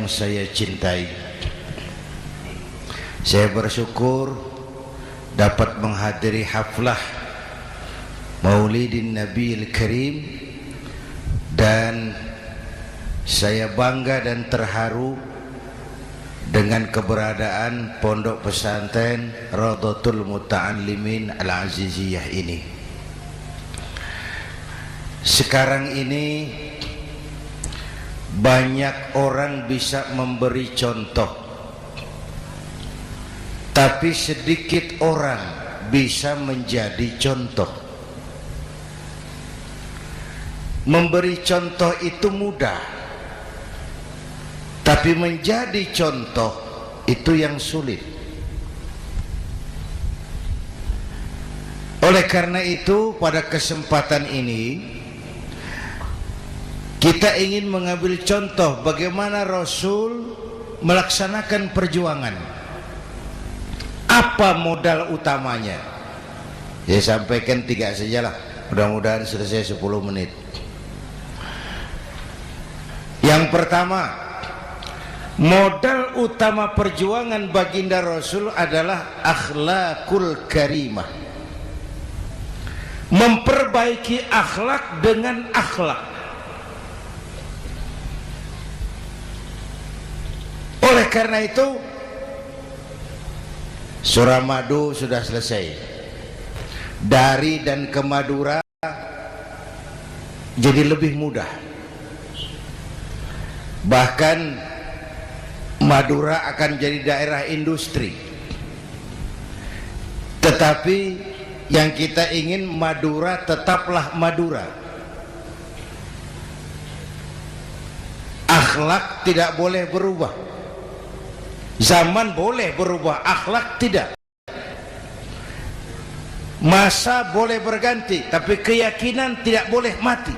saya cintai, saya bersyukur dapat menghadiri haflah Maulidin Nabiil Karim, dan saya bangga dan terharu dengan keberadaan Pondok Pesantren Raudhatul Muta'allimin Al-Aziziyah ini. Sekarang ini banyak orang bisa memberi contoh, tapi sedikit orang bisa menjadi contoh. Memberi contoh itu mudah, tapi menjadi contoh itu yang sulit. Oleh karena itu, pada kesempatan ini kita ingin mengambil contoh bagaimana Rasul melaksanakan perjuangan. Apa modal utamanya? Saya sampaikan 3 sajalah, mudah-mudahan selesai 10 menit. Yang pertama, modal utama perjuangan baginda Rasul adalah akhlakul karimah. Memperbaiki akhlak dengan akhlak. Oleh karena itu, Suramadu sudah selesai. Dari dan ke Madura jadi lebih mudah. Bahkan Madura akan jadi daerah industri. Tetapi yang kita ingin, Madura tetaplah Madura. Akhlak tidak boleh berubah. Zaman boleh berubah, akhlak tidak. Masa boleh berganti, tapi keyakinan tidak boleh mati.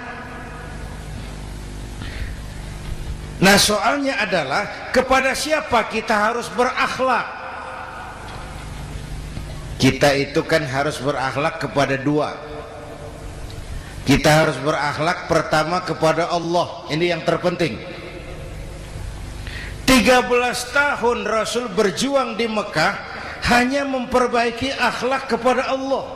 Nah, soalnya adalah kepada siapa kita harus berakhlak. Kita itu kan harus berakhlak kepada 2. Kita harus berakhlak pertama kepada Allah. Ini yang terpenting. 13 tahun Rasul berjuang di Mekah hanya memperbaiki akhlak kepada Allah,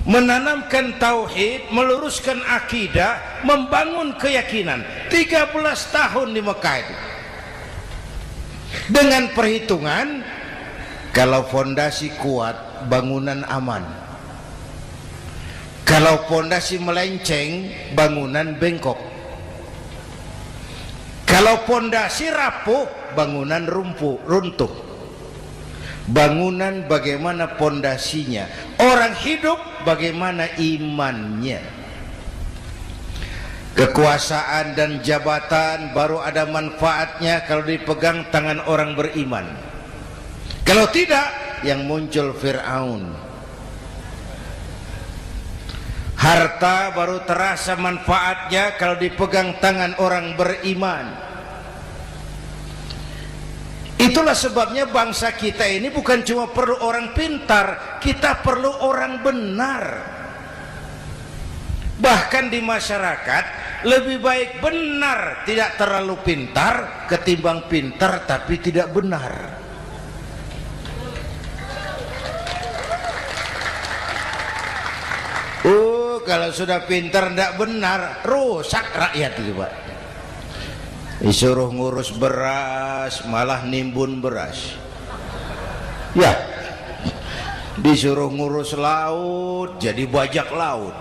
menanamkan tauhid, meluruskan akidah, membangun keyakinan. 13 tahun di Mekah itu, dengan perhitungan kalau fondasi kuat, bangunan aman. Kalau fondasi melenceng, bangunan bengkok. Kalau fondasi rapuh, bangunan runtuh. Bangunan bagaimana fondasinya, orang hidup bagaimana imannya. Kekuasaan dan jabatan baru ada manfaatnya kalau dipegang tangan orang beriman. Kalau tidak, yang muncul Fir'aun. Harta baru terasa manfaatnya kalau dipegang tangan orang beriman. Itulah sebabnya bangsa kita ini bukan cuma perlu orang pintar, kita perlu orang benar. Bahkan di masyarakat lebih baik benar tidak terlalu pintar ketimbang pintar tapi tidak benar. Kalau sudah pintar tidak benar, rusak rakyat itu, Pak. Disuruh ngurus beras malah nimbun beras, ya. Disuruh ngurus laut jadi bajak laut.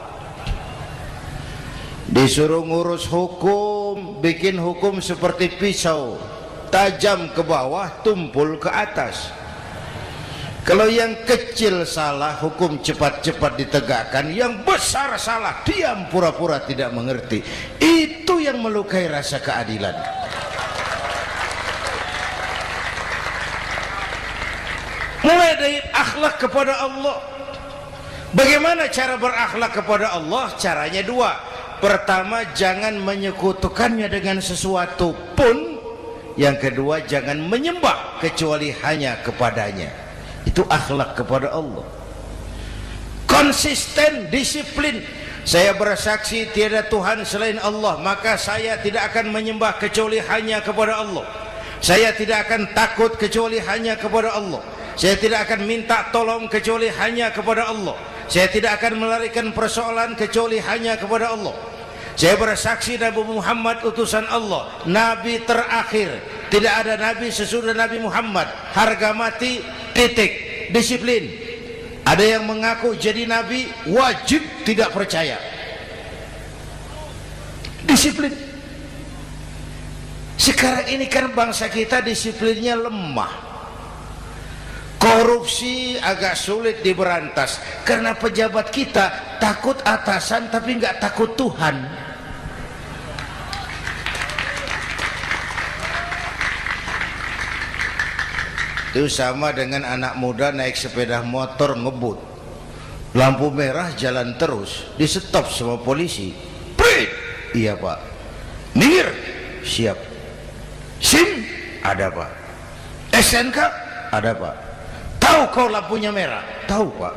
Disuruh ngurus hukum, bikin hukum seperti pisau, tajam ke bawah, tumpul ke atas. Kalau yang kecil salah, hukum cepat-cepat ditegakkan. Yang besar salah, diam pura-pura tidak mengerti. Itu yang melukai rasa keadilan. Mulai dari akhlak kepada Allah. Bagaimana cara berakhlak kepada Allah? Caranya 2. Pertama, jangan menyekutukannya dengan sesuatu pun. Yang kedua, jangan menyembah kecuali hanya kepadanya. Itu akhlak kepada Allah. Konsisten, disiplin. Saya bersaksi tiada Tuhan selain Allah, maka saya tidak akan menyembah kecuali hanya kepada Allah. Saya tidak akan takut kecuali hanya kepada Allah. Saya tidak akan minta tolong kecuali hanya kepada Allah. Saya tidak akan melarikan persoalan kecuali hanya kepada Allah. Saya bersaksi Nabi Muhammad utusan Allah, Nabi terakhir. Tidak ada Nabi sesudah Nabi Muhammad. Harga mati, titik. Disiplin. Ada yang mengaku jadi Nabi, wajib tidak percaya. Disiplin. Sekarang ini kan bangsa kita disiplinnya lemah. Korupsi agak sulit diberantas karena pejabat kita takut atasan tapi nggak takut Tuhan. Itu sama dengan anak muda naik sepeda motor ngebut, lampu merah jalan terus, di stop sama polisi. Prit, iya pak. Minggir, siap. SIM ada pak. SNK ada pak. Tahu kau lampunya merah? Tahu pak.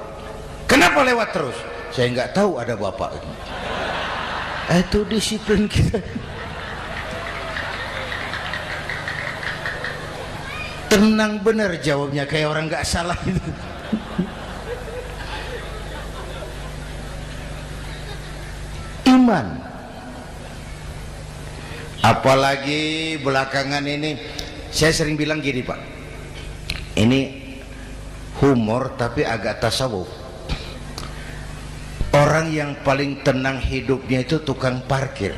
Kenapa lewat terus? Saya nggak tahu, ada bapak. Itu disiplin kita. Tenang bener jawabnya, kayak orang nggak salah itu. Iman. Apalagi belakangan ini saya sering bilang gini pak, ini humor tapi agak tasawuf. Orang yang paling tenang hidupnya itu tukang parkir.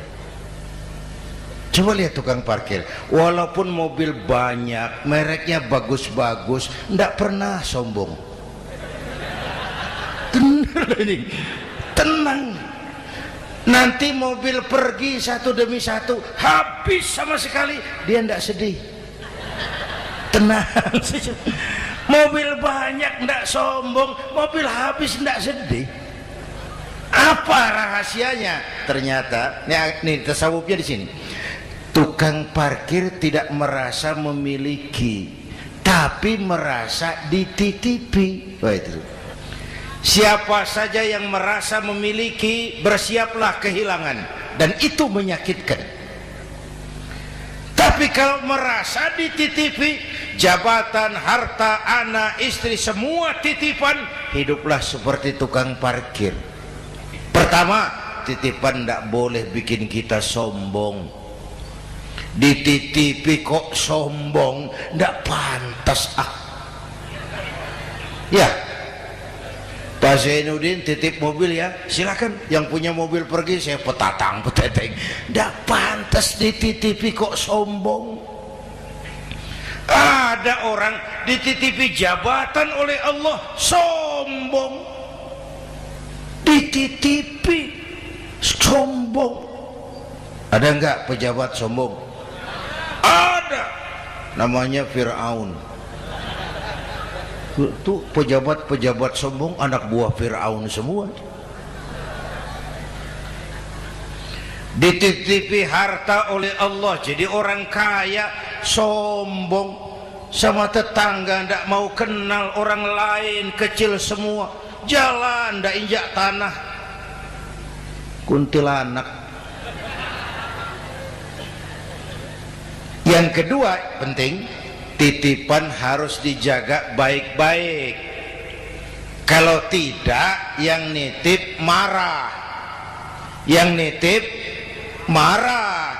Coba lihat tukang parkir, walaupun mobil banyak, mereknya bagus-bagus, ndak pernah sombong. Tenang. Nanti mobil pergi satu demi satu, habis sama sekali, dia ndak sedih. Tenang. Mobil banyak ndak sombong, mobil habis ndak sedih. Apa rahasianya? Ternyata, nih tasawufnya di sini. Tukang parkir tidak merasa memiliki, tapi merasa dititipi. Wah, itu. Siapa saja yang merasa memiliki, bersiaplah kehilangan, dan itu menyakitkan. Tapi kalau merasa dititipi, jabatan, harta, anak, istri, semua titipan, hiduplah seperti tukang parkir. Pertama, titipan tidak boleh bikin kita sombong. Dititipi kok sombong, ndak pantas ya. Pak Zainuddin titip mobil ya, silakan. Yang punya mobil pergi, saya petatang peteteng. Ndak pantas dititipi kok sombong. Ada orang dititipi jabatan oleh Allah sombong. Dititipi sombong. Ada enggak pejabat sombong? Ada, namanya Fir'aun. Tuh pejabat-pejabat sombong anak buah Fir'aun semua. Dititipi harta oleh Allah, jadi orang kaya sombong. Sama tetangga ndak mau kenal orang lain, kecil semua. Jalan ndak injak tanah. Kuntilanak. Yang kedua penting, titipan harus dijaga baik-baik. Kalau tidak, yang nitip marah. Yang nitip marah.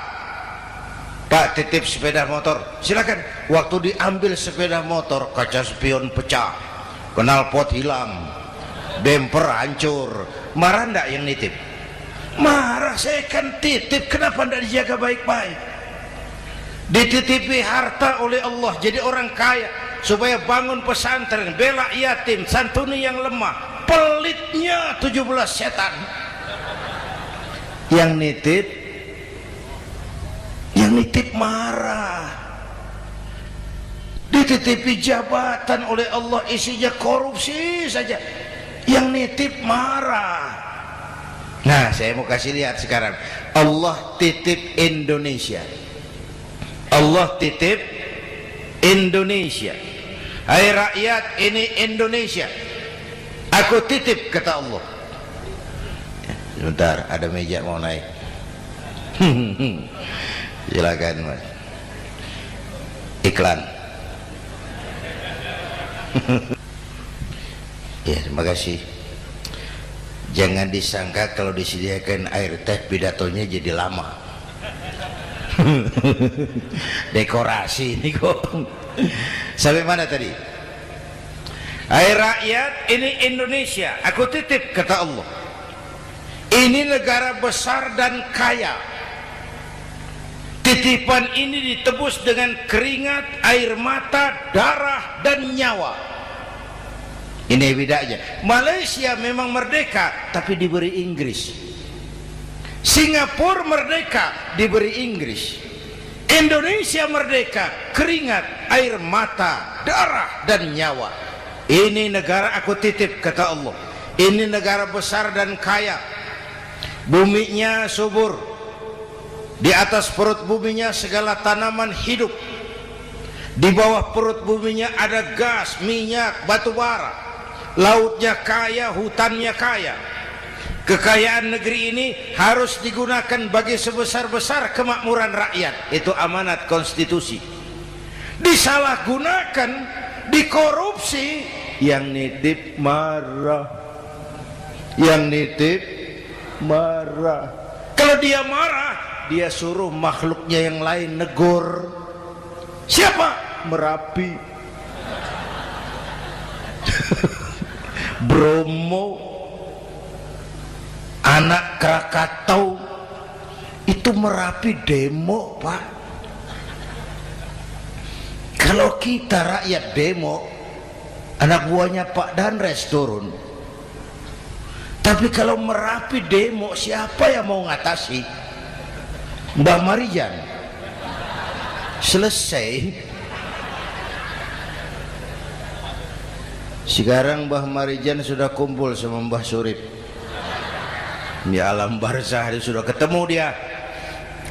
Pak, titip sepeda motor, silakan. Waktu diambil sepeda motor, kaca spion pecah, knalpot hilang, bemper hancur. Marah ndak yang nitip? Marah. Saya kan titip, kenapa ndak dijaga baik-baik? Dititipi harta oleh Allah, jadi orang kaya, supaya bangun pesantren, bela yatim, santuni yang lemah. Pelitnya 17 setan. Yang nitip marah. Dititipi jabatan oleh Allah, isinya korupsi saja, yang nitip marah. Nah, saya mau kasih lihat sekarang. Allah titip Indonesia. Allah titip Indonesia. Hai rakyat, ini Indonesia, aku titip, kata Allah. Sebentar, ada meja mau naik. Silakan Mas. Iklan. Ya, terima kasih. Jangan disangka kalau disediakan air teh pidatonya jadi lama. Dekorasi ini kok. Sampai mana tadi? Hai rakyat, ini Indonesia, aku titip kata Allah. Ini negara besar dan kaya. Titipan ini ditebus dengan keringat, air mata, darah, dan nyawa. Ini bedanya. Malaysia memang merdeka, tapi diberi Inggris. Singapura merdeka, diberi Inggris. Indonesia merdeka, keringat, air mata, darah, dan nyawa. Ini negara aku titip kata Allah. Ini negara besar dan kaya. Buminya subur. Di atas perut buminya segala tanaman hidup. Di bawah perut buminya ada gas, minyak, batu bara. Lautnya kaya, hutannya kaya. Kekayaan negeri ini harus digunakan bagi sebesar-besar kemakmuran rakyat. Itu amanat konstitusi. Disalahgunakan, dikorupsi, yang nitip marah. Yang nitip marah. Kalau dia marah, dia suruh makhluknya yang lain negur. Siapa? Merapi. Bromo, anak Krakatau, itu Merapi demo, Pak. Kalau kita rakyat demo, anak buahnya Pak Danres turun. Tapi kalau Merapi demo, siapa yang mau ngatasi? Mbah Marijan. Selesai. Sekarang Mbah Marijan sudah kumpul sama Mbah Surip di alam barzah, dia sudah ketemu dia.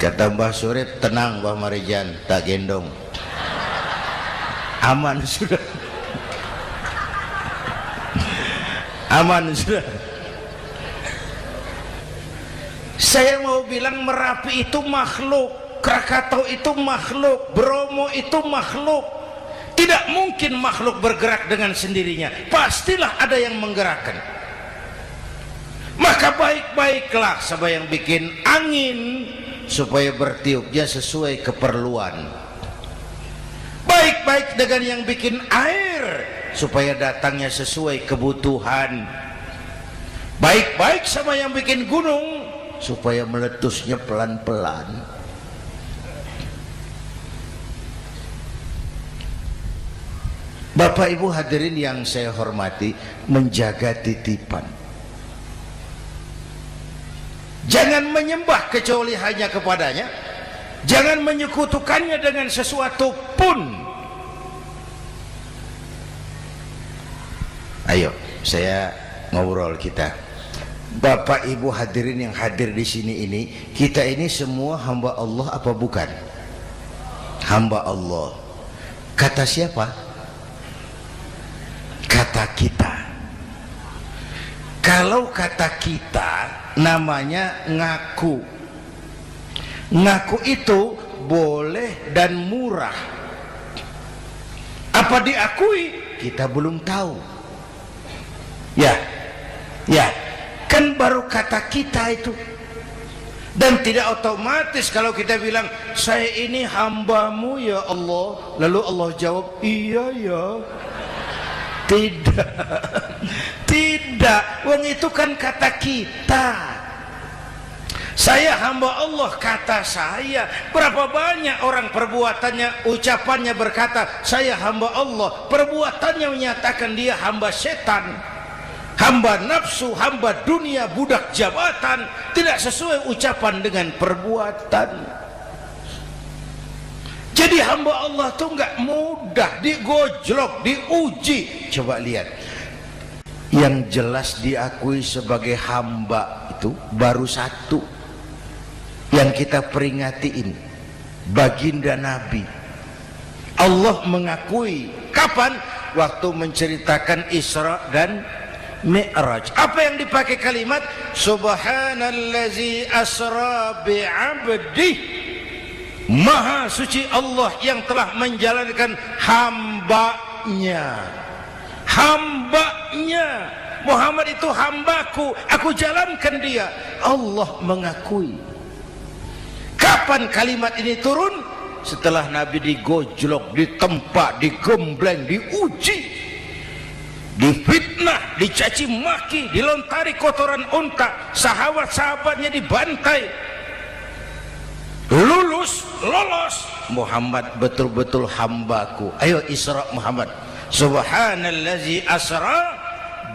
Kata Mbah Surip, tenang Mbah Marijan, tak gendong, aman sudah. Aman sudah. Saya mau bilang Merapi itu makhluk, Krakatau itu makhluk, Bromo itu makhluk. Tidak mungkin makhluk bergerak dengan sendirinya, pastilah ada yang menggerakkan. Maka baik-baiklah sama yang bikin angin supaya bertiupnya sesuai keperluan. Baik-baik dengan yang bikin air supaya datangnya sesuai kebutuhan. Baik-baik sama yang bikin gunung supaya meletusnya pelan-pelan. Bapak Ibu hadirin yang saya hormati, menjaga titipan. Jangan menyembah kecuali hanya kepadanya. Jangan menyekutukannya dengan sesuatu pun. Ayo, saya ngobrol kita. Bapak Ibu hadirin yang hadir di sini ini, kita ini semua hamba Allah apa bukan? Hamba Allah. Kata siapa? Kata kita. Kalau kata kita namanya ngaku. Ngaku itu boleh dan murah. Apa diakui? Kita belum tahu. Ya, kan baru kata kita itu. Dan tidak otomatis kalau kita bilang saya ini hambamu ya Allah, lalu Allah jawab iya ya. Tidak, wong itu kan kata kita. Saya hamba Allah, kata saya. Berapa banyak orang perbuatannya, ucapannya berkata saya hamba Allah, perbuatannya menyatakan dia hamba setan, hamba nafsu, hamba dunia, budak jabatan. Tidak sesuai ucapan dengan perbuatan. Jadi hamba Allah tuh nggak mudah, digojlok, diuji. Coba lihat, yang jelas diakui sebagai hamba itu baru satu yang kita peringati ini, baginda Nabi. Allah mengakui kapan? Waktu menceritakan Isra dan Mi'raj. Apa yang dipakai kalimat subhanallazi asra bi'abdi, maha suci Allah yang telah menjalankan hambanya. Hambanya Muhammad itu hambaku, aku jalankan dia. Allah mengakui. Kapan kalimat ini turun? Setelah Nabi digojlok, ditempa, digembleng, diuji, difitnah, dicaci maki, dilontari kotoran unta, sahabat-sahabatnya dibantai. Lolos, Muhammad betul-betul hambaku. Ayo Isra Muhammad. Subhanallazi asra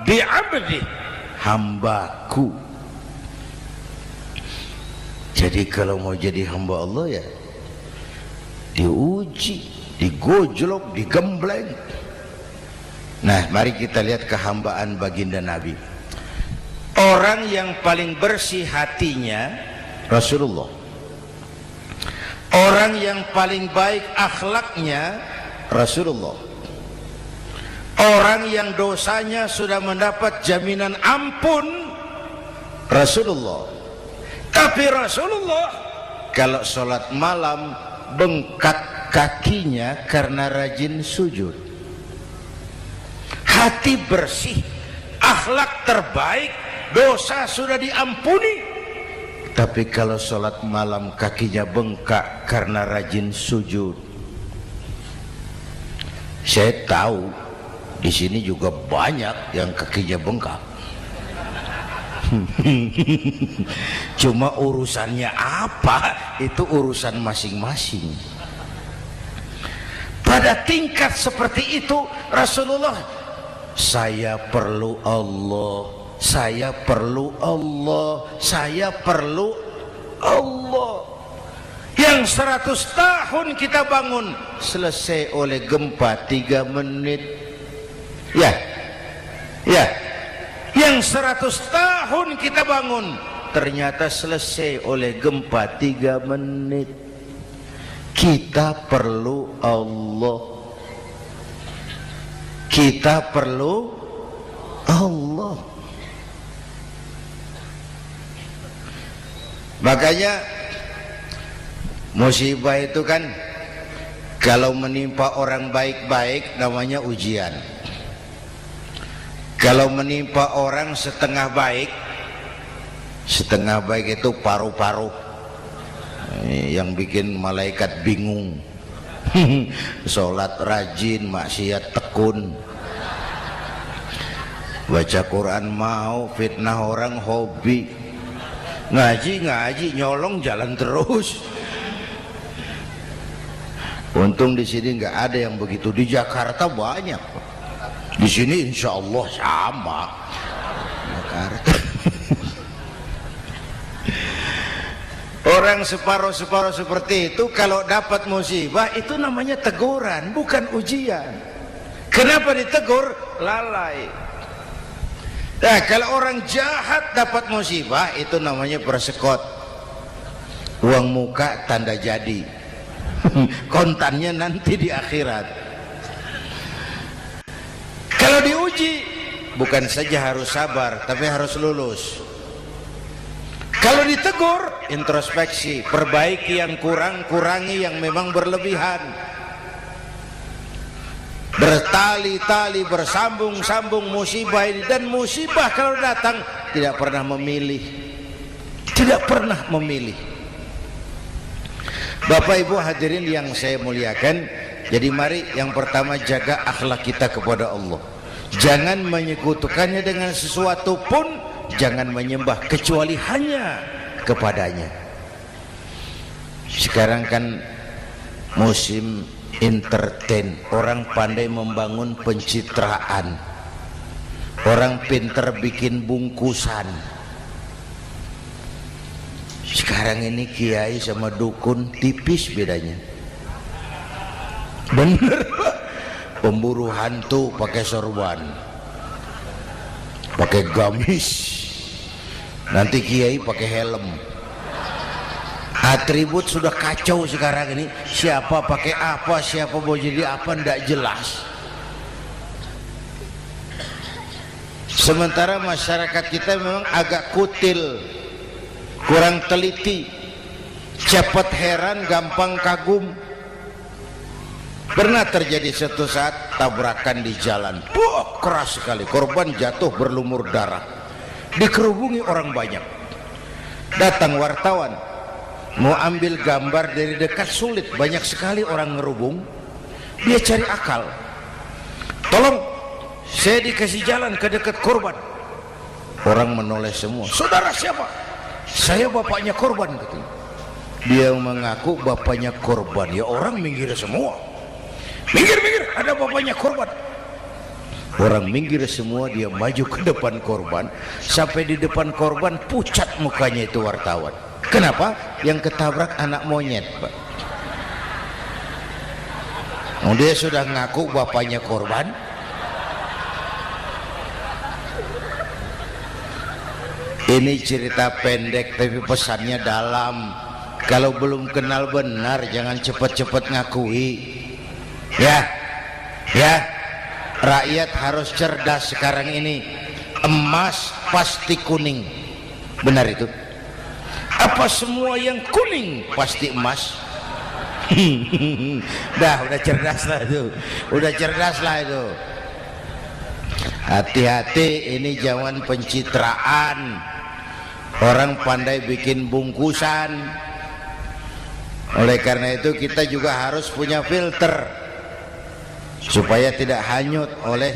bi'abdi, hambaku. Jadi kalau mau jadi hamba Allah ya diuji, digojlok, digembleng. Nah, mari kita lihat kehambaan baginda Nabi. Orang yang paling bersih hatinya Rasulullah. Orang yang paling baik akhlaknya Rasulullah. Orang yang dosanya sudah mendapat jaminan ampun Rasulullah. Tapi Rasulullah kalau sholat malam bengkak kakinya karena rajin sujud. Hati bersih, akhlak terbaik, dosa sudah diampuni. Tapi kalau sholat malam kakinya bengkak karena rajin sujud. Saya tahu di sini juga banyak yang kakinya bengkak. Cuma urusannya apa? Itu urusan masing-masing. Pada tingkat seperti itu Rasulullah, saya perlu Allah, saya perlu Allah, saya perlu Allah. Yang 100 tahun kita bangun selesai oleh gempa 3 menit. Ya, yang 100 tahun kita bangun ternyata selesai oleh gempa 3 menit. Kita perlu Allah, kita perlu Allah. Makanya musibah itu kan kalau menimpa orang baik-baik namanya ujian. Kalau menimpa orang setengah baik itu paru-paru yang bikin malaikat bingung. Sholat rajin, maksiat tekun, baca Quran mau, fitnah orang hobi, ngaji nyolong jalan terus. Untung di sini nggak ada yang begitu. Di Jakarta banyak. Di sini insya Allah sama. Jakarta. Orang separuh-separuh seperti itu kalau dapat musibah itu namanya teguran, bukan ujian. Kenapa ditegur? Lalai. Nah, kalau orang jahat dapat musibah itu namanya persekot. Uang muka tanda jadi. Kontannya nanti di akhirat. Kalau diuji bukan saja harus sabar tapi harus lulus. Kalau ditegur introspeksi, perbaiki yang kurang, kurangi yang memang berlebihan. Bertali-tali, bersambung-sambung musibah ini. Dan musibah kalau datang tidak pernah memilih, tidak pernah memilih. Bapak Ibu hadirin yang saya muliakan, jadi mari yang pertama jaga akhlak kita kepada Allah. Jangan menyekutukannya dengan sesuatu pun, jangan menyembah kecuali hanya kepadanya. Sekarang kan musim entertain, orang pandai membangun pencitraan, orang pinter bikin bungkusan. Sekarang ini kiai sama dukun tipis bedanya. Bener Pak. Pemburu hantu pakai sorban, pakai gamis, nanti kiai pakai helm. Atribut sudah kacau sekarang ini. Siapa pakai apa, siapa mau jadi apa, tidak jelas. Sementara masyarakat kita memang agak kutil, kurang teliti, cepat heran, gampang kagum. Pernah terjadi suatu saat tabrakan di jalan, keras sekali, korban jatuh berlumur darah, dikerubungi orang banyak. Datang wartawan mau ambil gambar dari dekat, sulit, banyak sekali orang ngerubung. Dia cari akal, tolong saya dikasih jalan ke dekat korban. Orang menoleh semua. Saudara siapa? Saya bapaknya korban, katanya. Dia mengaku bapaknya korban. Ya orang minggir semua. Minggir, ada bapaknya korban. Orang minggir semua, dia maju ke depan korban. Sampai di depan korban pucat mukanya itu wartawan. Kenapa? Yang ketabrak anak monyet, Pak. Dia sudah ngaku bapaknya korban. Ini cerita pendek tapi pesannya dalam. Kalau belum kenal benar jangan cepat-cepat ngakui. Ya, rakyat harus cerdas sekarang ini. Emas pasti kuning. Benar itu? Apa semua yang kuning pasti emas? udah cerdas lah itu. Hati-hati, ini zaman pencitraan. Orang pandai bikin bungkusan. Oleh karena itu kita juga harus punya filter supaya tidak hanyut oleh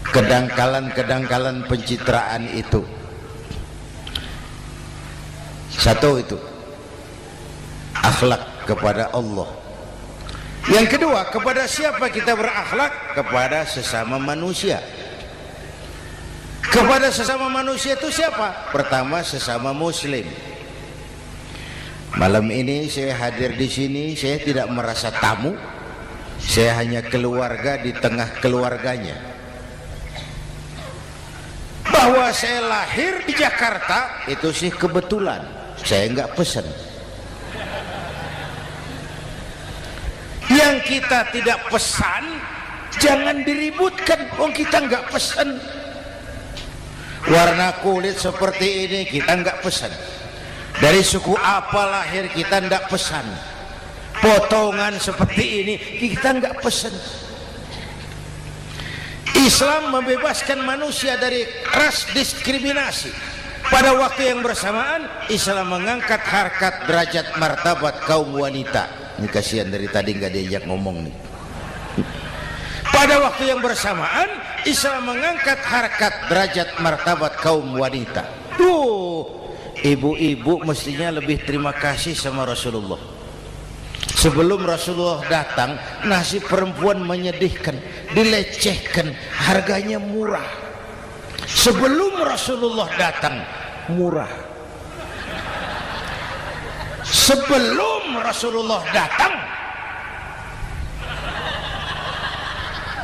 kedangkalan-kedangkalan pencitraan itu. Satu itu akhlak kepada Allah. Yang kedua, kepada siapa kita berakhlak? Kepada sesama manusia. Kepada sesama manusia itu siapa? Pertama, sesama muslim. Malam ini saya hadir di sini, saya tidak merasa tamu. Saya hanya keluarga di tengah keluarganya. Bahwa saya lahir di Jakarta itu sih kebetulan. Saya nggak pesan. Yang kita tidak pesan jangan diributkan. Kita nggak pesan. Warna kulit seperti ini kita nggak pesan. Dari suku apa lahir kita nggak pesan. Potongan seperti ini kita nggak pesan. Islam membebaskan manusia dari ras diskriminasi. Pada waktu yang bersamaan Islam mengangkat harkat, derajat, martabat kaum wanita. Ini kasihan dari tadi nggak diajak ngomong nih. Pada waktu yang bersamaan Islam mengangkat harkat, derajat, martabat kaum wanita. Ibu-ibu mestinya lebih terima kasih sama Rasulullah. Sebelum Rasulullah datang, nasib perempuan menyedihkan, dilecehkan, harganya murah. Sebelum Rasulullah datang, murah. Sebelum Rasulullah datang,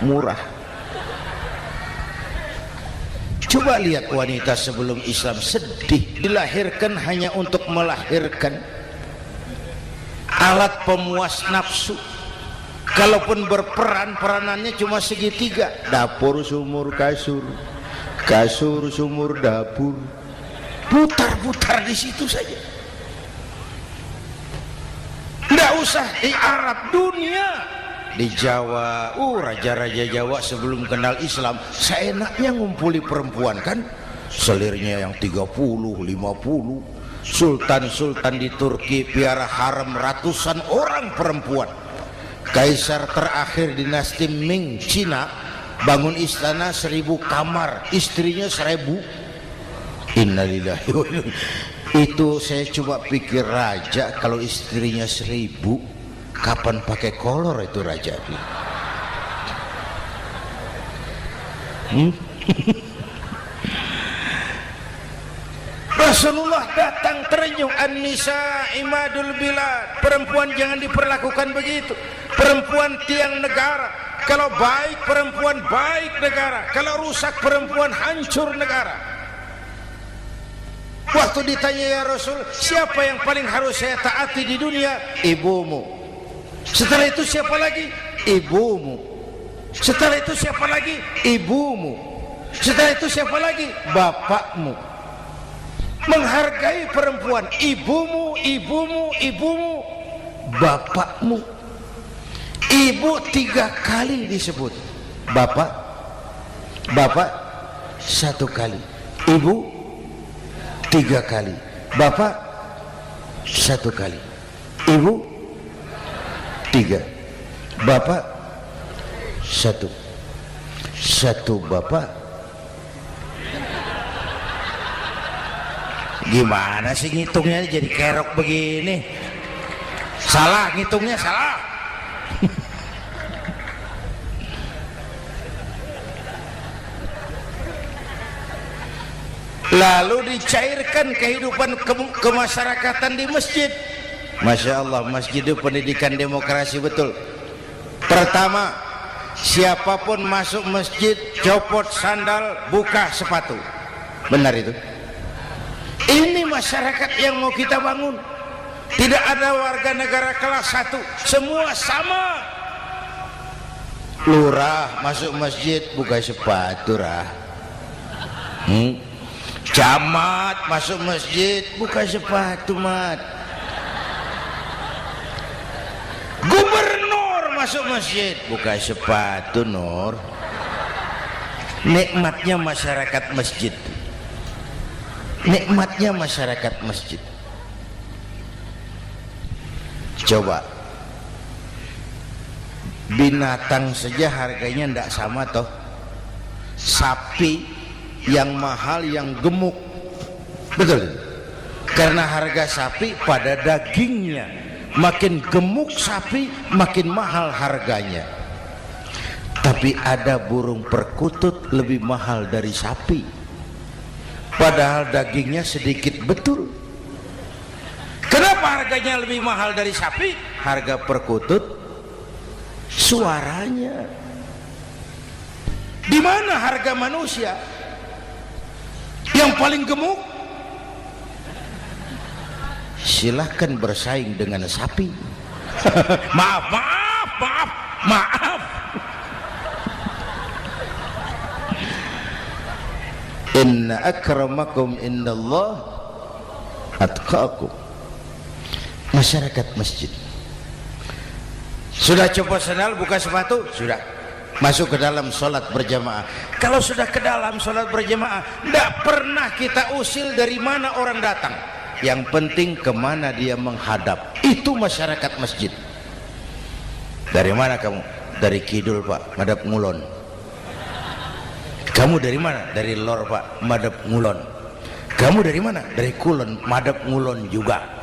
murah. Coba lihat wanita sebelum Islam, sedih, dilahirkan hanya untuk melahirkan, alat pemuas nafsu. Kalaupun berperan, peranannya cuma segitiga, dapur sumur kasur, kasur sumur dapur, putar-putar di situ saja. Tidak usah di Arab, dunia. Di Jawa, raja-raja Jawa sebelum kenal Islam seenaknya ngumpuli perempuan kan. Selirnya yang 30, 50. Sultan-sultan di Turki piara harem ratusan orang perempuan. Kaisar terakhir dinasti Ming Cina bangun istana 1000 kamar, istrinya 1000. Innalillahi wa inna ilaihi. Itu saya coba pikir, raja kalau istrinya 1000, kapan pakai kolor itu raja? Rasulullah datang terenyuh, an-nisa imadul bilad. Perempuan jangan diperlakukan begitu. Perempuan tiang negara. Kalau baik perempuan baik negara, kalau rusak perempuan hancur negara. Waktu ditanya, ya Rasul, siapa yang paling harus saya taati di dunia? Ibumu. Setelah itu siapa lagi? Ibumu. Setelah itu siapa lagi? Ibumu. Setelah itu siapa lagi? Bapakmu. Menghargai perempuan, ibumu, bapakmu. Ibu 3 kali disebut, bapak 1 kali, ibu 3 kali, bapak 1 kali, ibu 3, bapak 1 bapak. Gimana sih ngitungnya jadi kerok begini? Salah ngitungnya, salah. Lalu dicairkan kehidupan kemasyarakatan di masjid. Masya Allah, masjid itu pendidikan demokrasi betul. Pertama, siapapun masuk masjid copot sandal, buka sepatu. Benar itu? Ini masyarakat yang mau kita bangun. Tidak ada warga negara kelas 1, semua sama. Lurah masuk masjid buka sepatu, rah. Camat masuk masjid buka sepatu, mat. Gubernur masuk masjid buka sepatu, Nur. Nikmatnya masyarakat masjid. Nikmatnya masyarakat masjid. Coba binatang saja harganya tidak sama toh. Sapi yang mahal, yang gemuk, betul? Karena harga sapi pada dagingnya. Makin gemuk sapi makin mahal harganya. Tapi ada burung perkutut lebih mahal dari sapi, padahal dagingnya sedikit, betul. Kenapa harganya lebih mahal dari sapi? Harga perkutut suaranya. Di mana harga manusia? Yang paling gemuk silahkan bersaing dengan sapi. maaf. Inna akramakum indallah atqakum. Masyarakat masjid sudah coba sandal, buka sepatu, sudah masuk ke dalam sholat berjamaah. Kalau sudah ke dalam sholat berjamaah, tidak pernah kita usil dari mana orang datang. Yang penting kemana dia menghadap. Itu masyarakat masjid. Dari mana kamu? Dari kidul, Pak, madhab ngulon. Kamu dari mana? Dari lor, Pak, madhab ngulon. Kamu dari mana? Dari kulon, madhab ngulon juga.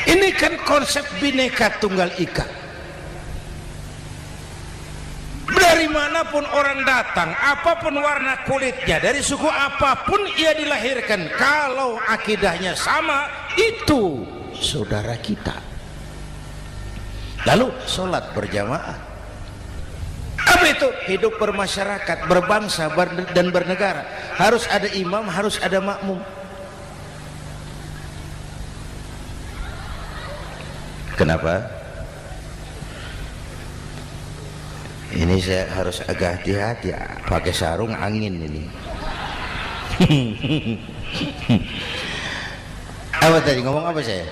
Ini kan konsep Bhinneka Tunggal Ika. Dari manapun orang datang, apapun warna kulitnya, dari suku apapun ia dilahirkan, kalau akidahnya sama, itu saudara kita. Lalu sholat berjamaah. Apa itu? Hidup bermasyarakat, berbangsa dan bernegara. Harus ada imam, harus ada makmum. Kenapa? Ini saya harus agak hati-hati ya, pakai sarung angin ini. Apa tadi, ngomong apa saya?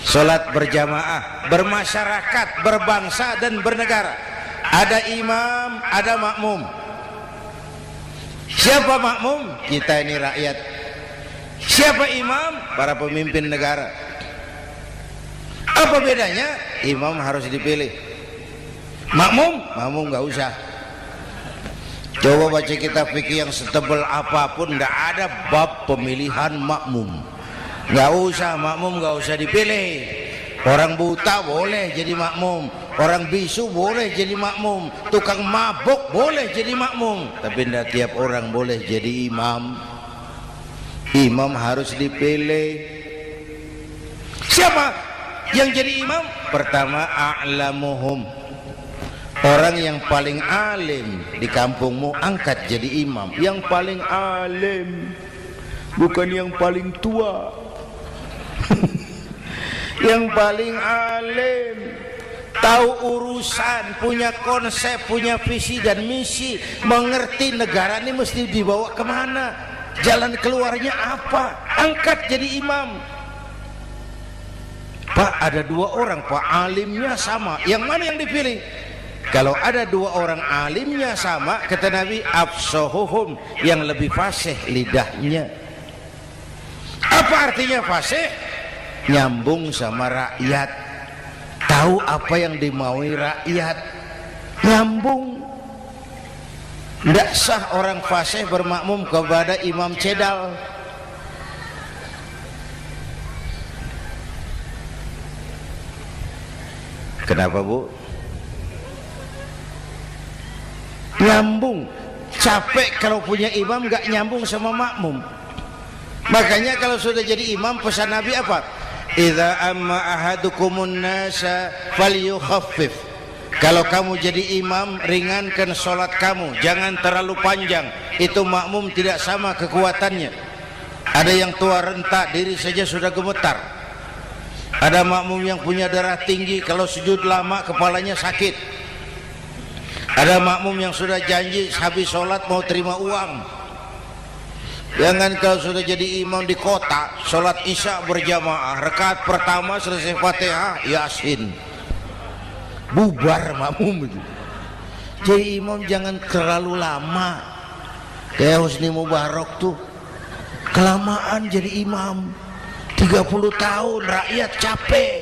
Sholat berjamaah, bermasyarakat, berbangsa dan bernegara. Ada imam, ada makmum. Siapa makmum? Kita ini rakyat. Siapa imam? Para pemimpin negara. Apa bedanya? Imam harus dipilih, makmum nggak usah. Coba baca kitab fikih yang setebal apapun, nggak ada bab pemilihan makmum. Nggak usah, makmum nggak usah dipilih. Orang buta boleh jadi makmum, orang bisu boleh jadi makmum, tukang mabuk boleh jadi makmum, tapi tidak tiap orang boleh jadi imam. Imam harus dipilih. Siapa yang jadi imam? Pertama, a'lamuhum, orang yang paling alim di kampungmu angkat jadi imam. Yang paling alim, bukan yang paling tua. Yang paling alim, tahu urusan, punya konsep, punya visi dan misi, mengerti negara ini mesti dibawa kemana, jalan keluarnya apa, angkat jadi imam. Pak, ada dua orang Pak, alimnya sama, yang mana yang dipilih? Kalau ada dua orang alimnya sama, kata Nabi, afsahuhum, yang lebih fasih lidahnya. Apa artinya fasih? Nyambung sama rakyat, tahu apa yang dimaui rakyat, nyambung. Tidak sah orang fasih bermakmum kepada imam cedal. Kenapa Bu? Nyambung. Capek kalau punya imam gak nyambung sama makmum. Makanya kalau sudah jadi imam, pesan Nabi apa? Idza amma ahadukumun nasa falyukhaffif. Kalau kamu jadi imam, ringankan sholat kamu, jangan terlalu panjang. Itu makmum tidak sama kekuatannya. Ada yang tua renta, diri saja sudah gemetar. Ada makmum yang punya darah tinggi, kalau sujud lama kepalanya sakit. Ada makmum yang sudah janji habis sholat mau terima uang. Jangan kalau sudah jadi imam di kota, sholat isya berjamaah, rakaat pertama selesai Fatihah, Yasin, bubar makmum itu. Jadi imam jangan terlalu lama. Kayak Husni Mubarak tuh, kelamaan jadi imam, 30 tahun, rakyat capek.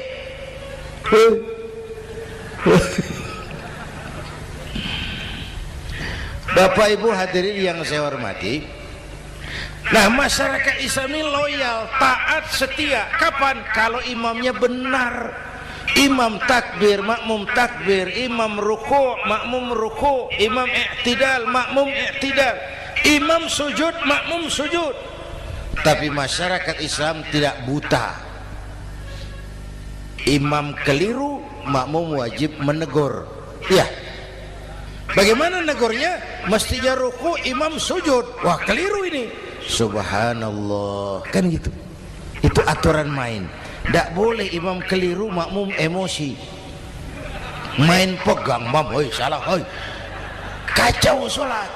Bapak Ibu hadirin yang saya hormati, nah masyarakat Islam ini loyal, taat, setia. Kapan? Kalau imamnya benar. Imam takbir, makmum takbir, imam ruku, makmum ruku, imam i'tidal, makmum i'tidal, imam sujud, makmum sujud. Tapi masyarakat Islam tidak buta. Imam keliru, makmum wajib menegur. Ya. Bagaimana negurnya? Mestinya ruku, imam sujud. Wah, keliru ini. Subhanallah, kan gitu. Itu aturan main. Tidak boleh imam keliru, makmum emosi, main pegang, mam, hoi salah, hoi, kacau sholat.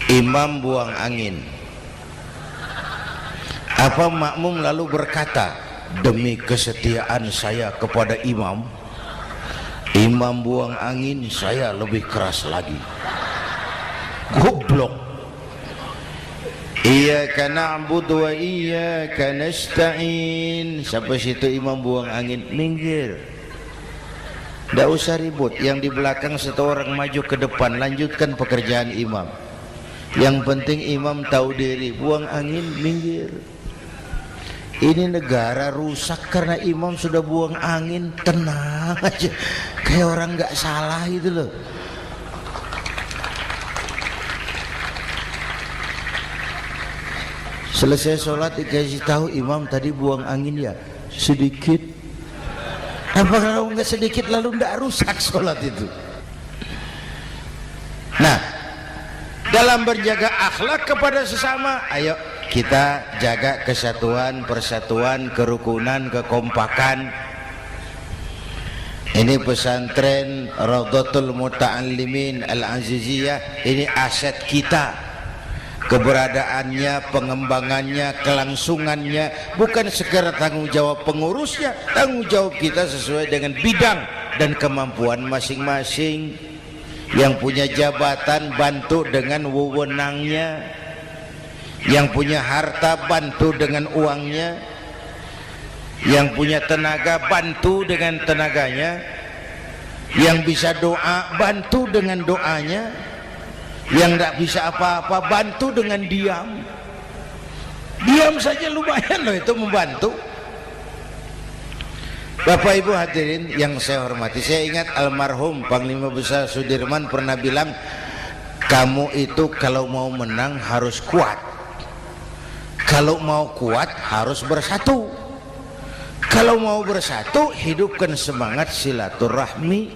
Imam buang angin, apa makmum lalu berkata, demi kesetiaan saya kepada imam, imam buang angin, saya lebih keras lagi. Goblok. Iyyaka na'budu wa iyyaka nasta'in. Sampai situ imam buang angin, minggir. Tidak usah ribut. Yang di belakang satu orang maju ke depan, lanjutkan pekerjaan imam. Yang penting imam tahu diri, buang angin, minggir. Ini negara rusak karena imam sudah buang angin. Tenang aja, kayak orang nggak salah itu loh. Selesai sholat dikasih tahu, imam tadi buang angin ya sedikit. Apa kalau nggak sedikit lalu nggak rusak sholat itu? Nah, dalam berjaga akhlak kepada sesama, ayo kita jaga kesatuan, persatuan, kerukunan, kekompakan. Ini pesantren Raudhatul Muta'allimin Al-Aziziyah, ini aset kita. Keberadaannya, pengembangannya, kelangsungannya, bukan sekedar tanggung jawab pengurusnya, tanggung jawab kita sesuai dengan bidang dan kemampuan masing-masing. Yang punya jabatan bantu dengan wewenangnya, yang punya harta bantu dengan uangnya, yang punya tenaga bantu dengan tenaganya, yang bisa doa bantu dengan doanya, yang tidak bisa apa-apa bantu dengan diam. Diam saja lumayan loh itu membantu. Bapak Ibu hadirin yang saya hormati, saya ingat almarhum Panglima Besar Sudirman pernah bilang, kamu itu kalau mau menang harus kuat, kalau mau kuat harus bersatu, kalau mau bersatu hidupkan semangat silaturahmi.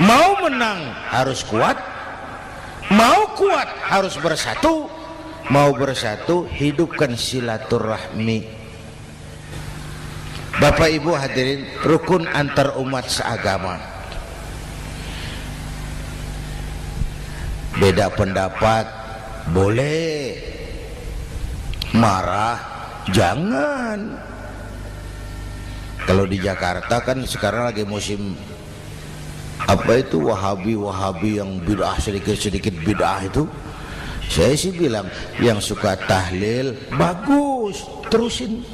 Mau menang harus kuat, mau kuat harus bersatu, mau bersatu hidupkan silaturahmi. Bapak Ibu hadirin, rukun antar umat seagama. Beda pendapat boleh, marah jangan. Kalau di Jakarta kan sekarang lagi musim apa itu wahabi yang bid'ah, sedikit bid'ah itu. Saya sih bilang yang suka tahlil bagus, terusin.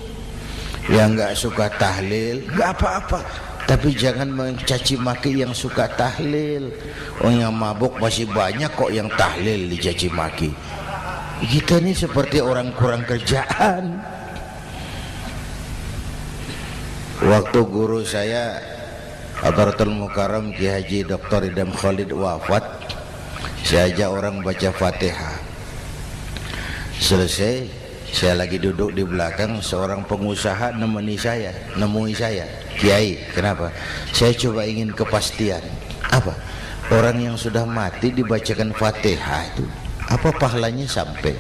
Yang nggak suka tahlil nggak apa-apa, tapi jangan mencaci maki yang suka tahlil. Yang mabuk masih banyak kok yang tahlil dicaci maki. Kita ini seperti orang kurang kerjaan. Waktu guru saya Hadratul Mukarram Ki Haji Dr. Idam Khalid wafat, saya ajak orang baca Fatihah. Selesai, saya lagi duduk di belakang, seorang pengusaha nemui saya, Kiai, kenapa? Saya coba ingin kepastian. Apa? Orang yang sudah mati dibacakan Fatihah itu apa pahalanya sampai?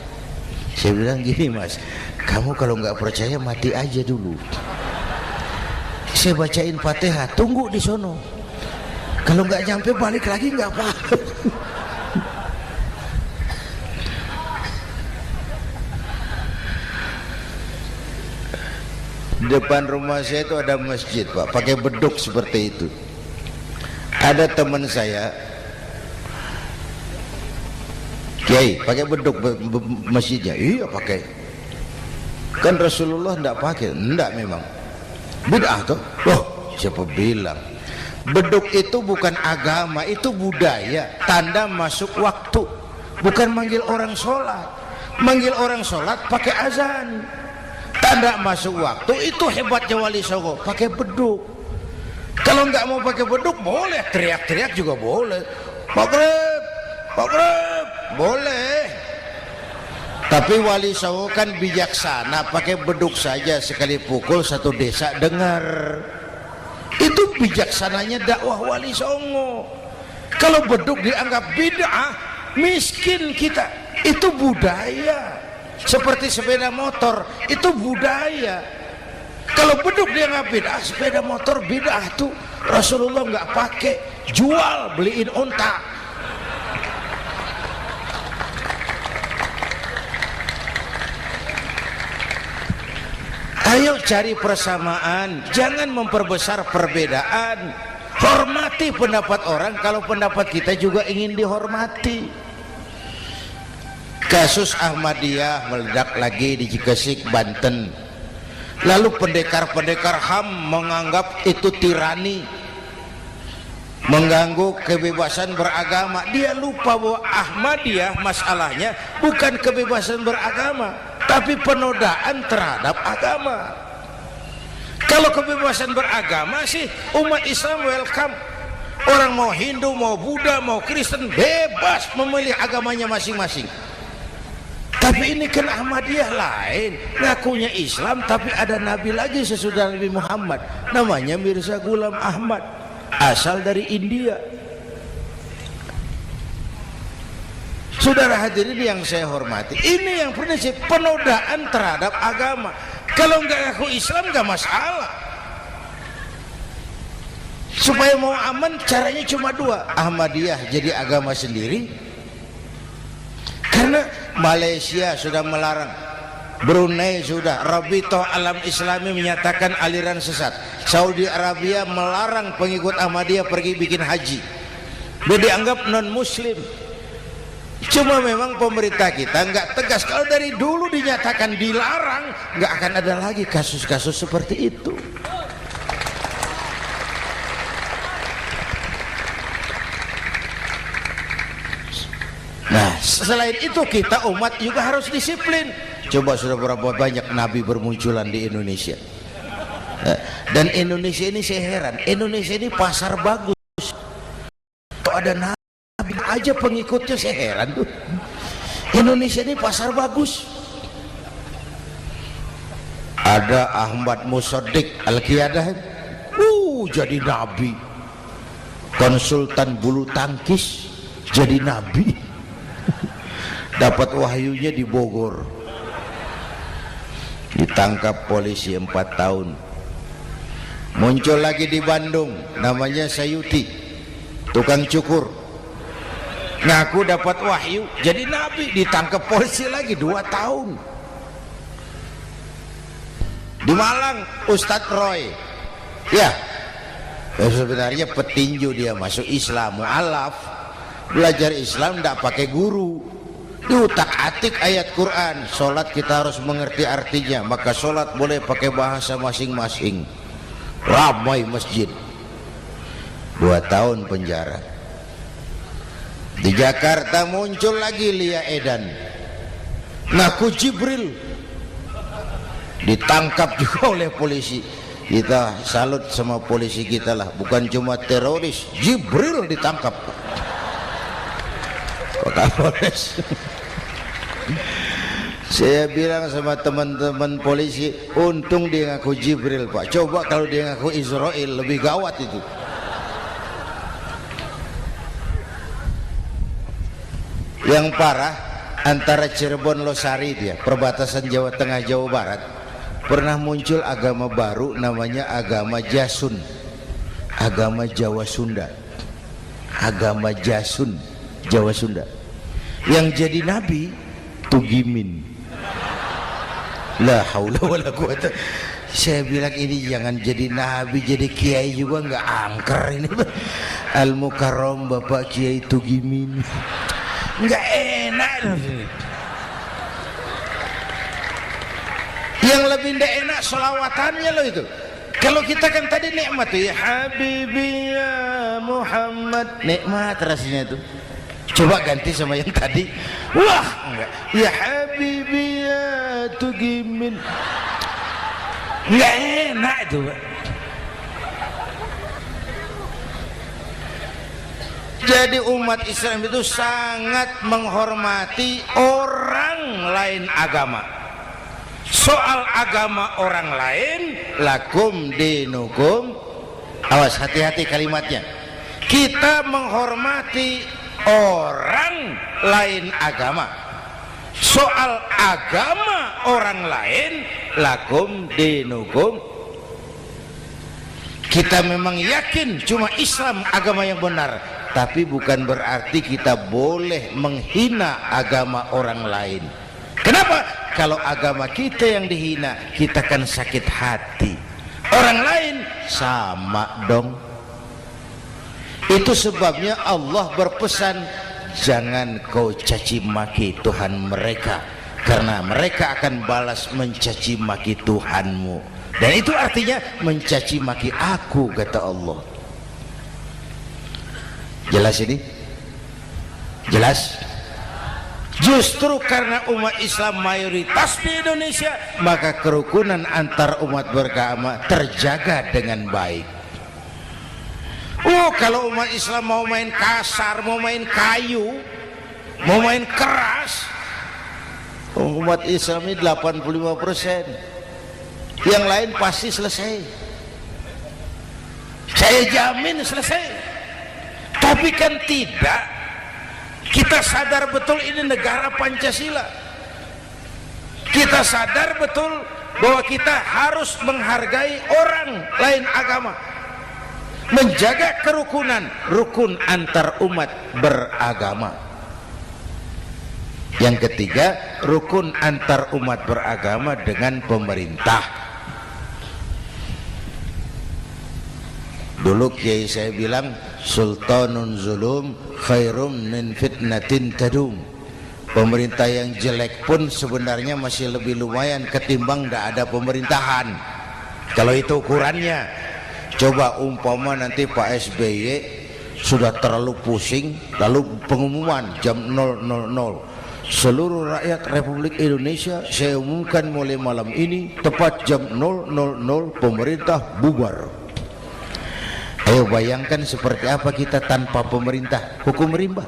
Saya bilang gini, Mas, kamu kalau nggak percaya mati aja dulu. Saya bacain Fatihah, tunggu di sono. Kalau nggak nyampe balik lagi nggak apa-apa. Depan rumah saya itu ada masjid, Pak, pakai beduk seperti itu. Ada teman saya, Kiai, pakai beduk masjidnya. Iya pakai. Kan Rasulullah enggak pakai. Enggak memang. Bid'ah tuh. Loh, siapa bilang? Beduk itu bukan agama, itu budaya, tanda masuk waktu. Bukan manggil orang sholat. Manggil orang sholat pakai azan. Tanda masuk waktu, itu hebatnya Wali Songo, pakai beduk. Kalau nggak mau pakai beduk boleh, teriak-teriak juga boleh. Maghrib, maghrib, boleh. Tapi Wali Songo kan bijaksana, pakai beduk saja, sekali pukul satu desa dengar. Itu bijaksananya dakwah Wali Songo. Kalau beduk dianggap bid'ah, miskin kita. Itu budaya. Seperti sepeda motor, itu budaya. Kalau beduk dianggap bid'ah, sepeda motor bid'ah tuh Rasulullah nggak pakai, jual, beliin unta. Ayo cari persamaan, jangan memperbesar perbedaan. Hormati pendapat orang kalau pendapat kita juga ingin dihormati. Kasus Ahmadiyah meledak lagi di Cikesik, Banten. Lalu pendekar-pendekar HAM menganggap itu tirani, mengganggu kebebasan beragama. Dia lupa bahwa Ahmadiyah masalahnya bukan kebebasan beragama, tapi penodaan terhadap agama. Kalau kebebasan beragama sih umat Islam welcome. Orang mau Hindu, mau Buddha, mau Kristen bebas memilih agamanya masing-masing. Tapi ini kan Ahmadiyah lain, ngakunya Islam tapi ada nabi lagi sesudah Nabi Muhammad, namanya Mirza Ghulam Ahmad, asal dari India. Saudara hadirin yang saya hormati, ini yang prinsip penodaan terhadap agama. Kalau nggak ngaku Islam nggak masalah. Supaya mau aman caranya cuma dua, Ahmadiyah jadi agama sendiri. Karena Malaysia sudah melarang, Brunei sudah, Rabitoh Alam Islami menyatakan aliran sesat, Saudi Arabia melarang pengikut Ahmadiyah pergi bikin haji. Dia dianggap non muslim. Cuma memang pemerintah kita nggak tegas. Kalau dari dulu dinyatakan dilarang, nggak akan ada lagi kasus-kasus seperti itu. Nah, selain itu kita umat juga harus disiplin. Coba sudah berapa banyak nabi bermunculan di Indonesia. Dan Indonesia ini saya heran, Indonesia ini pasar bagus. Kalau ada nabi aja pengikutnya, saya heran tuh. Indonesia ini pasar bagus. Ada Ahmad Musaddiq Al-Qiyadah, jadi nabi. Konsultan bulu tangkis jadi nabi. Dapat wahyunya di Bogor, ditangkap polisi 4 tahun. Muncul lagi di Bandung, namanya Sayuti, tukang cukur, ngaku dapat wahyu jadi nabi, ditangkap polisi lagi 2 tahun. Di Malang Ustadz Roy, ya sebenarnya petinju, dia masuk Islam, mu'alaf, belajar Islam tidak pakai guru, diutak-atik ayat Quran. Sholat kita harus mengerti artinya, maka sholat boleh pakai bahasa masing-masing. Ramai masjid. 2 tahun penjara. Di Jakarta muncul lagi Lia Edan, ngaku Jibril, ditangkap juga oleh polisi. Kita salut sama polisi kita lah, bukan cuma teroris, Jibril ditangkap Pak Kapolres. Saya bilang sama teman-teman polisi, untung dia ngaku Jibril Pak, coba kalau dia ngaku Israel lebih gawat itu. Yang parah antara Cirebon Losari, dia perbatasan Jawa Tengah Jawa Barat, pernah muncul agama baru namanya agama Jasun, agama Jawa Sunda, agama Jasun Jawa Sunda. Yang jadi nabi Tugimin. La haula wala quwata. Saya bilang ini jangan jadi nabi, jadi kiai juga nggak angker ini. Al Mukarram Bapak Kiai Tugimin, nggak enak. Yang lebih ndak enak selawatannya loh itu. Kalau kita kan tadi nikmat tuh, ya Habibi ya Muhammad, nikmat rasanya tuh. Coba ganti sama yang tadi, wah enggak, ya Habibi ya Tugimin, nggak enak itu Pak. Jadi umat Islam itu sangat menghormati orang lain agama. Soal agama orang lain, lakum dinukum, awas hati-hati kalimatnya. Kita menghormati orang lain agama. Soal agama orang lain, lakum dinukum. Kita memang yakin cuma Islam agama yang benar, tapi bukan berarti kita boleh menghina agama orang lain. Kenapa? Kalau agama kita yang dihina, kita kan sakit hati. Orang lain sama dong. Itu sebabnya Allah berpesan, jangan kau caci maki Tuhan mereka, karena mereka akan balas mencaci maki Tuhanmu. Dan itu artinya mencaci maki aku, kata Allah. Jelas ini? Jelas? Justru karena umat Islam mayoritas di Indonesia, maka kerukunan antar umat beragama terjaga dengan baik. Oh, kalau umat Islam mau main kasar, mau main kayu, mau main keras, umat Islam ini 85%, yang lain pasti selesai. Saya jamin selesai. Tapi kan tidak. Kita sadar betul ini negara Pancasila. Kita sadar betul bahwa kita harus menghargai orang lain agama, menjaga kerukunan, rukun antar umat beragama. Yang ketiga, rukun antar umat beragama dengan pemerintah. Dulu kiai saya bilang, sultanun zulum khairum min fitnatin tadum. Pemerintah yang jelek pun sebenarnya masih lebih lumayan ketimbang tidak ada pemerintahan, kalau itu ukurannya. Coba umpama nanti Pak SBY sudah terlalu pusing, lalu pengumuman jam 000, seluruh rakyat Republik Indonesia saya umumkan mulai malam ini tepat jam 000 pemerintah bubar. Ayo bayangkan seperti apa kita tanpa pemerintah. Hukum rimba,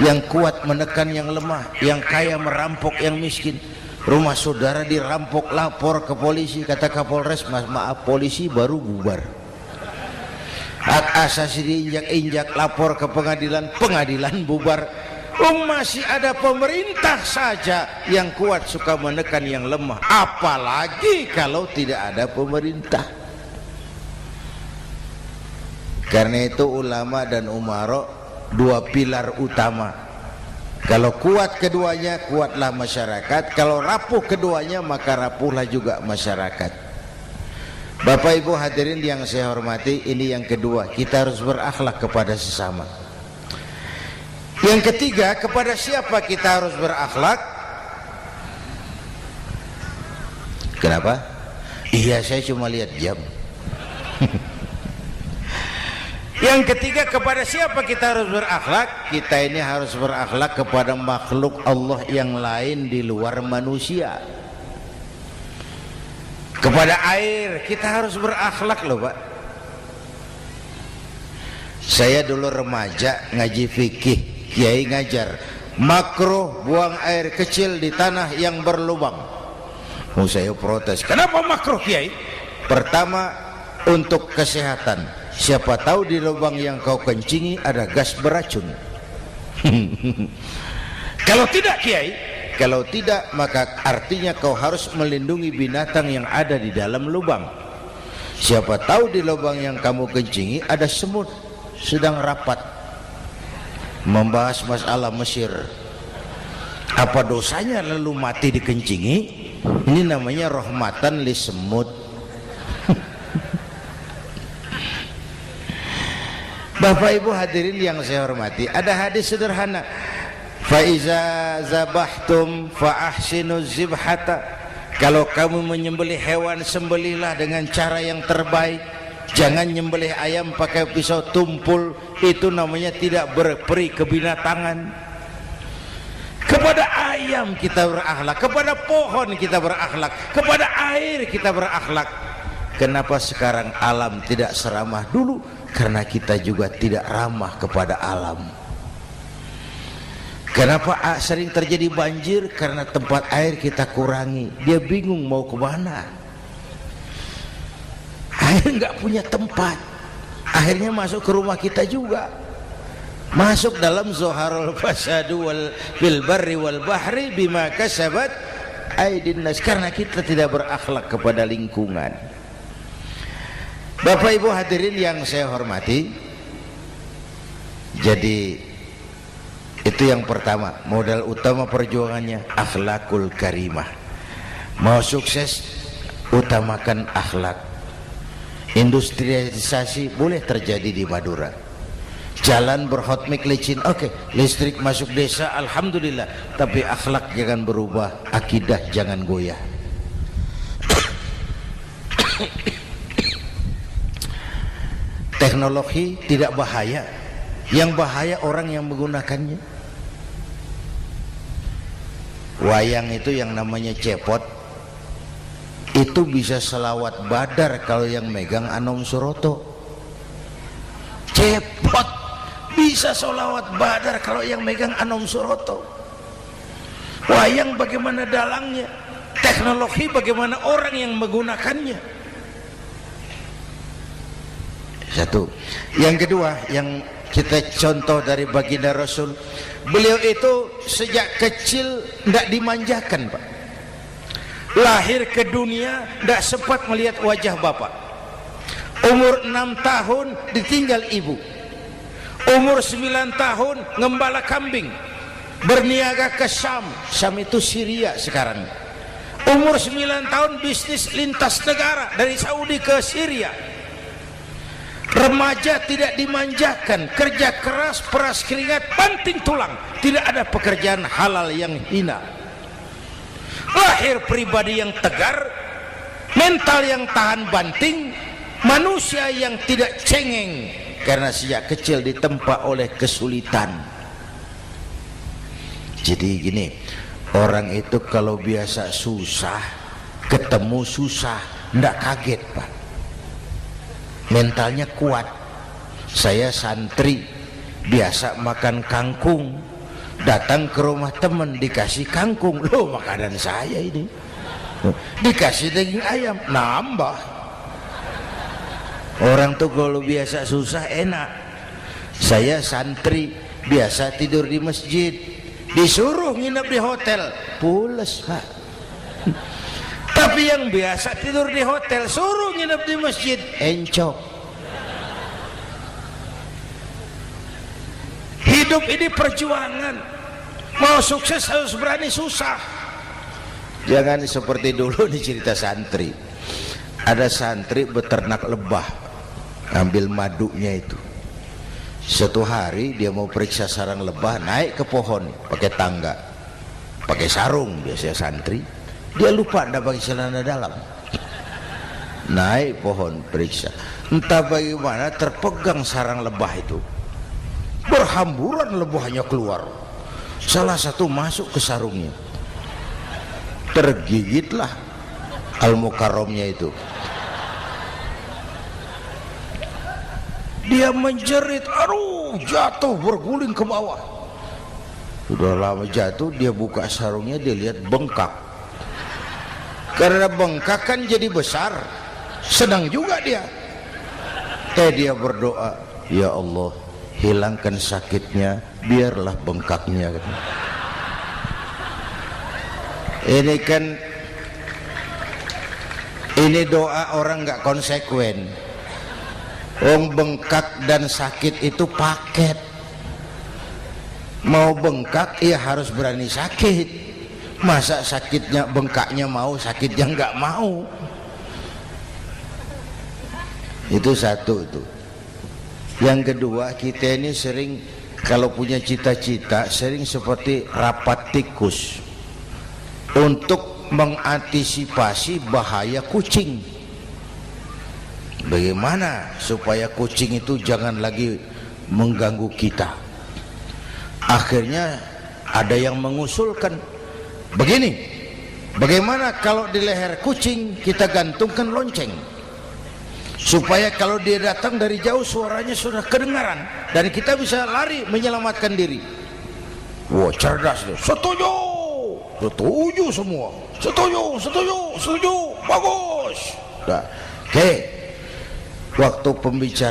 yang kuat menekan yang lemah, yang kaya merampok yang miskin. Rumah saudara dirampok, lapor ke polisi, kata Kapolres, maaf polisi baru bubar. Hak asasi diinjak-injak, lapor ke pengadilan, pengadilan bubar. Masih ada pemerintah saja yang kuat suka menekan yang lemah, apalagi kalau tidak ada pemerintah. Karena itu ulama dan umara dua pilar utama. Kalau kuat keduanya, kuatlah masyarakat. Kalau rapuh keduanya, maka rapuhlah juga masyarakat. Bapak Ibu hadirin yang saya hormati, ini yang kedua, kita harus berakhlak kepada sesama. Yang ketiga, kepada siapa kita harus berakhlak? Kenapa? Iya, saya cuma lihat jam. Yang ketiga, kepada siapa kita harus berakhlak? Kita ini harus berakhlak kepada makhluk Allah yang lain di luar manusia. Kepada air kita harus berakhlak loh Pak. Saya dulu remaja ngaji fikih, kiai ngajar makruh buang air kecil di tanah yang berlubang. Saya protes, kenapa makruh kiai? Pertama, untuk kesehatan. Siapa tahu di lubang yang kau kencingi ada gas beracun. Kalau tidak kiai, kalau tidak maka artinya kau harus melindungi binatang yang ada di dalam lubang. Siapa tahu di lubang yang kamu kencingi ada semut sedang rapat membahas masalah Mesir. Apa dosanya lalu mati dikencingi? Ini namanya rahmatan li semut. Bapak Ibu hadirin yang saya hormati, ada hadis sederhana, fa iza zabahtum fa ahsinu zibhata. Kalau kamu menyembelih hewan, sembelihlah dengan cara yang terbaik. Jangan nyembelih ayam pakai pisau tumpul, itu namanya tidak berperi kebinatangan. Kepada ayam kita berakhlak, kepada pohon kita berakhlak, kepada air kita berakhlak. Kenapa sekarang alam tidak seramah dulu? Karena kita juga tidak ramah kepada alam. Kenapa sering terjadi banjir? Karena tempat air kita kurangi. Dia bingung mau kemana. Air nggak punya tempat. Akhirnya masuk ke rumah kita juga. Masuk dalam zoharul fasadu fil barri wal bahri bima kasabat aydin nas. Karena kita tidak berakhlak kepada lingkungan. Bapak Ibu hadirin yang saya hormati, jadi itu yang pertama, modal utama perjuangannya akhlakul karimah. Mau sukses, utamakan akhlak. Industrialisasi boleh terjadi di Madura, jalan berhotmik licin, oke, listrik masuk desa, alhamdulillah, tapi akhlak jangan berubah, akidah jangan goyah. Teknologi tidak bahaya, yang bahaya orang yang menggunakannya. Wayang itu yang namanya cepot, itu bisa selawat badar kalau yang megang Anom Suroto. Cepot bisa selawat badar kalau yang megang Anom Suroto. Wayang bagaimana dalangnya, teknologi bagaimana orang yang menggunakannya. Satu. Yang kedua, yang kita contoh dari baginda Rasul, beliau itu sejak kecil tidak dimanjakan Pak. Lahir ke dunia tidak sempat melihat wajah bapak. Umur 6 tahun ditinggal ibu. Umur 9 tahun ngembala kambing, berniaga ke Syam. Syam itu Syria sekarang. Umur 9 tahun bisnis lintas negara dari Saudi ke Syria. Remaja tidak dimanjakan, kerja keras, peras keringat, banting tulang, tidak ada pekerjaan halal yang hina. Lahir pribadi yang tegar, mental yang tahan banting, manusia yang tidak cengeng karena sejak kecil ditempa oleh kesulitan. Jadi gini, orang itu kalau biasa susah, ketemu susah, tidak kaget Pak. Mentalnya kuat. Saya santri biasa makan kangkung, datang ke rumah teman dikasih kangkung, loh makanan saya ini, dikasih daging ayam nambah. Orang tuh kalau biasa susah enak. Saya santri biasa tidur di masjid, disuruh nginep di hotel, pules Pak. Tapi yang biasa tidur di hotel suruh nginep di masjid, encok. Hidup ini perjuangan. Mau sukses harus berani susah. Jangan seperti dulu di cerita santri. Ada santri beternak lebah, ambil madunya itu. Suatu hari dia mau periksa sarang lebah, naik ke pohon pakai tangga, pakai sarung biasanya santri. Dia lupa ndak pakai celana dalam. Naik pohon periksa, entah bagaimana terpegang sarang lebah itu, berhamburan lebahnya keluar. Salah satu masuk ke sarungnya, tergigitlah Al-Mukarramnya itu. Dia menjerit, aduh, jatuh berguling ke bawah. Sudah lama jatuh, dia buka sarungnya, dia lihat bengkak. Karena bengkak kan jadi besar, senang juga dia. Dia berdoa, ya Allah, hilangkan sakitnya, biarlah bengkaknya. Ini doa orang nggak konsekuen. Bengkak dan sakit itu paket. Mau bengkak ya harus berani sakit. Masa sakitnya bengkaknya mau, sakitnya nggak mau. Itu satu itu. Yang kedua, kita ini sering kalau punya cita-cita sering seperti rapat tikus untuk mengantisipasi bahaya kucing. Bagaimana supaya kucing itu jangan lagi mengganggu kita? Akhirnya ada yang mengusulkan begini, bagaimana kalau di leher kucing kita gantungkan lonceng, supaya kalau dia datang dari jauh suaranya sudah kedengaran dan kita bisa lari menyelamatkan diri. Wah, cerdas deh. Setuju, setuju semua. Setuju, bagus. Nah, oke. Waktu pembicaraan